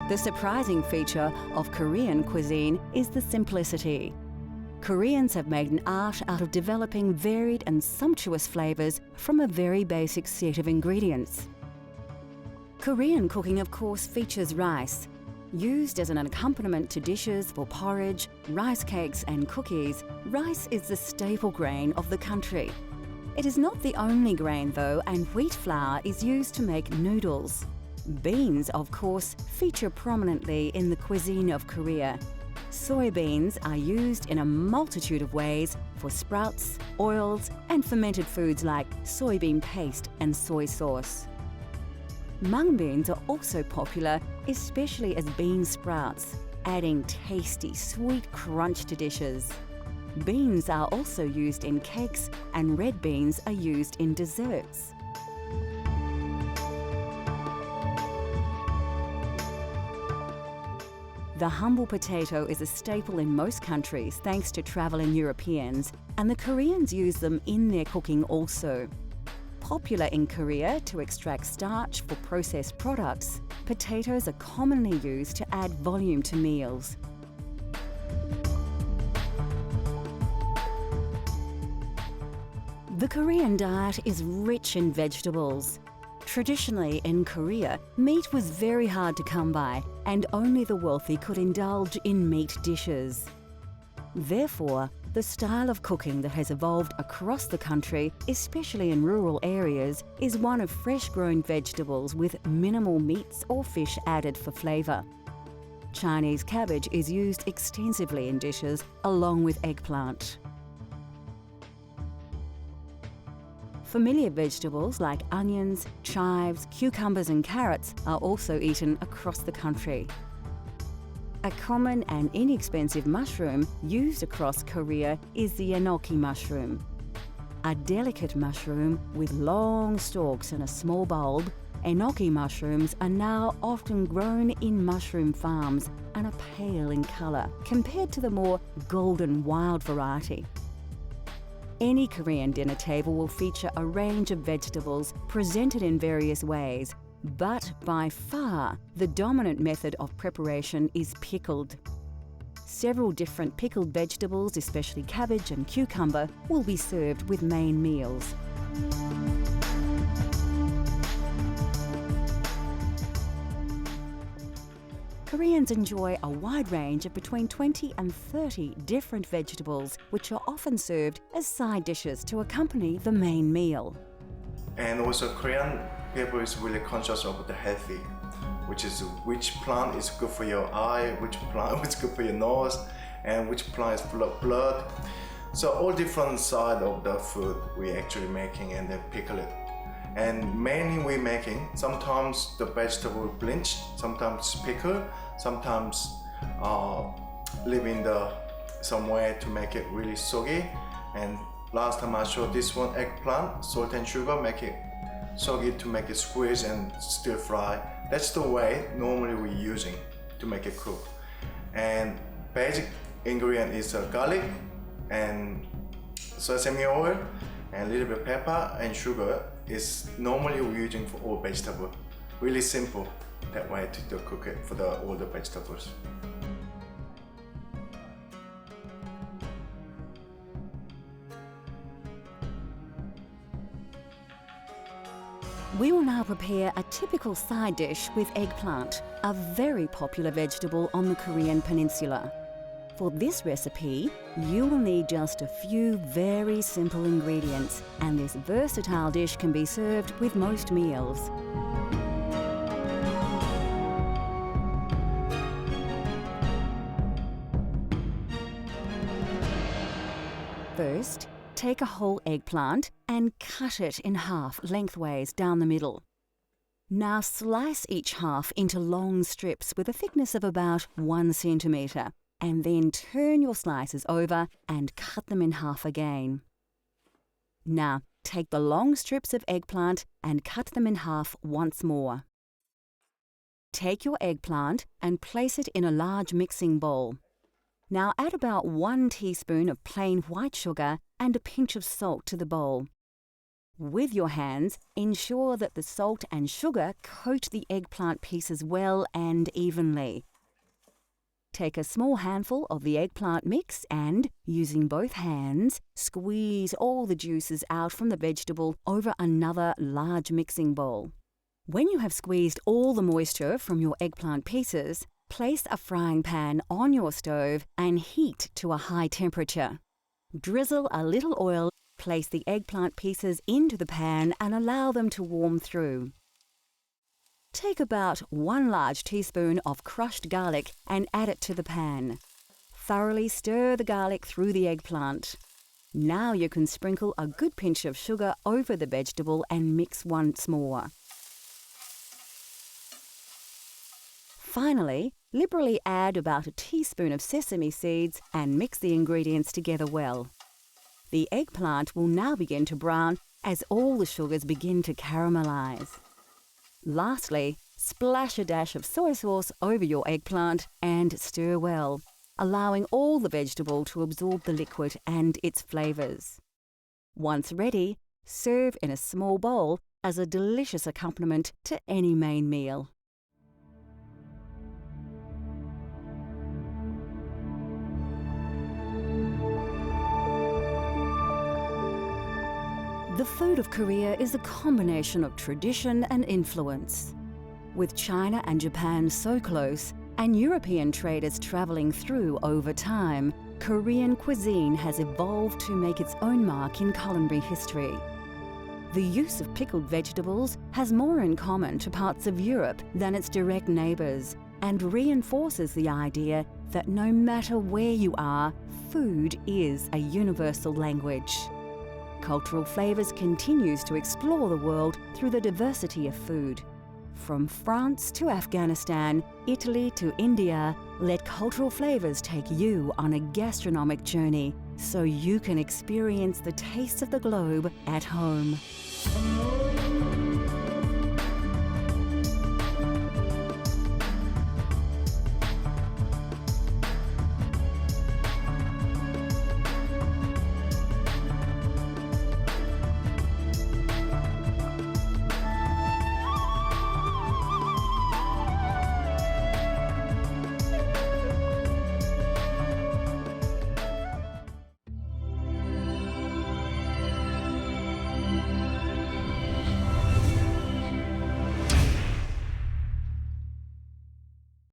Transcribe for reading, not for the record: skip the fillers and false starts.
The surprising feature of Korean cuisine is the simplicity. Koreans have made an art out of developing varied and sumptuous flavours from a very basic set of ingredients. Korean cooking, of course, features rice. Used as an accompaniment to dishes for porridge, rice cakes and cookies, rice is the staple grain of the country. It is not the only grain though, and wheat flour is used to make noodles. Beans, of course, feature prominently in the cuisine of Korea. Soybeans are used in a multitude of ways for sprouts, oils, and fermented foods like soybean paste and soy sauce. Mung beans are also popular, especially as bean sprouts, adding tasty, sweet crunch to dishes. Beans are also used in cakes, and red beans are used in desserts. The humble potato is a staple in most countries thanks to travelling Europeans, and the Koreans use them in their cooking also. Popular in Korea to extract starch for processed products, potatoes are commonly used to add volume to meals. The Korean diet is rich in vegetables. Traditionally in Korea, meat was very hard to come by, and only the wealthy could indulge in meat dishes. Therefore, the style of cooking that has evolved across the country, especially in rural areas, is one of fresh-grown vegetables with minimal meats or fish added for flavour. Chinese cabbage is used extensively in dishes along with eggplant. Familiar vegetables like onions, chives, cucumbers and carrots are also eaten across the country. A common and inexpensive mushroom used across Korea is the enoki mushroom. A delicate mushroom with long stalks and a small bulb, enoki mushrooms are now often grown in mushroom farms and are pale in colour compared to the more golden wild variety. Any Korean dinner table will feature a range of vegetables presented in various ways, but by far the dominant method of preparation is pickled. Several different pickled vegetables, especially cabbage and cucumber, will be served with main meals. Koreans enjoy a wide range of between 20 and 30 different vegetables, which are often served as side dishes to accompany the main meal. And also Korean people is really conscious of the healthy, which is which plant is good for your eye, which plant is good for your nose, and which plant is full of blood. So all different side of the food we actually making and then pickle it. And mainly we making, sometimes the vegetable bleached, sometimes pickled, sometimes leave in some way to make it really soggy. And last time I showed this one, eggplant, salt and sugar, make it soggy to make it squeeze and stir fry. That's the way normally we're using to make it cook. And basic ingredient is garlic and sesame oil and a little bit of pepper and sugar is normally we're using for all vegetables. Really simple that way to cook it for all the vegetables. We will now prepare a typical side dish with eggplant, a very popular vegetable on the Korean peninsula. For this recipe, you will need just a few very simple ingredients, and this versatile dish can be served with most meals. First, take a whole eggplant and cut it in half lengthways down the middle. Now slice each half into long strips with a thickness of about 1 centimetre, and then turn your slices over and cut them in half again. Now, take the long strips of eggplant and cut them in half once more. Take your eggplant and place it in a large mixing bowl. Now add about 1 teaspoon of plain white sugar and a pinch of salt to the bowl. With your hands, ensure that the salt and sugar coat the eggplant pieces well and evenly. Take a small handful of the eggplant mix and, using both hands, squeeze all the juices out from the vegetable over another large mixing bowl. When you have squeezed all the moisture from your eggplant pieces, place a frying pan on your stove and heat to a high temperature. Drizzle a little oil, place the eggplant pieces into the pan and allow them to warm through. Take about 1 large teaspoon of crushed garlic and add it to the pan. Thoroughly stir the garlic through the eggplant. Now you can sprinkle a good pinch of sugar over the vegetable and mix once more. Finally, liberally add about a teaspoon of sesame seeds and mix the ingredients together well. The eggplant will now begin to brown as all the sugars begin to caramelize. Lastly, splash a dash of soy sauce over your eggplant and stir well, allowing all the vegetable to absorb the liquid and its flavors. Once ready, serve in a small bowl as a delicious accompaniment to any main meal. The food of Korea is a combination of tradition and influence. With China and Japan so close, and European traders traveling through over time, Korean cuisine has evolved to make its own mark in culinary history. The use of pickled vegetables has more in common to parts of Europe than its direct neighbours, and reinforces the idea that no matter where you are, food is a universal language. Cultural Flavours continues to explore the world through the diversity of food. From France to Afghanistan, Italy to India, let Cultural Flavours take you on a gastronomic journey so you can experience the taste of the globe at home.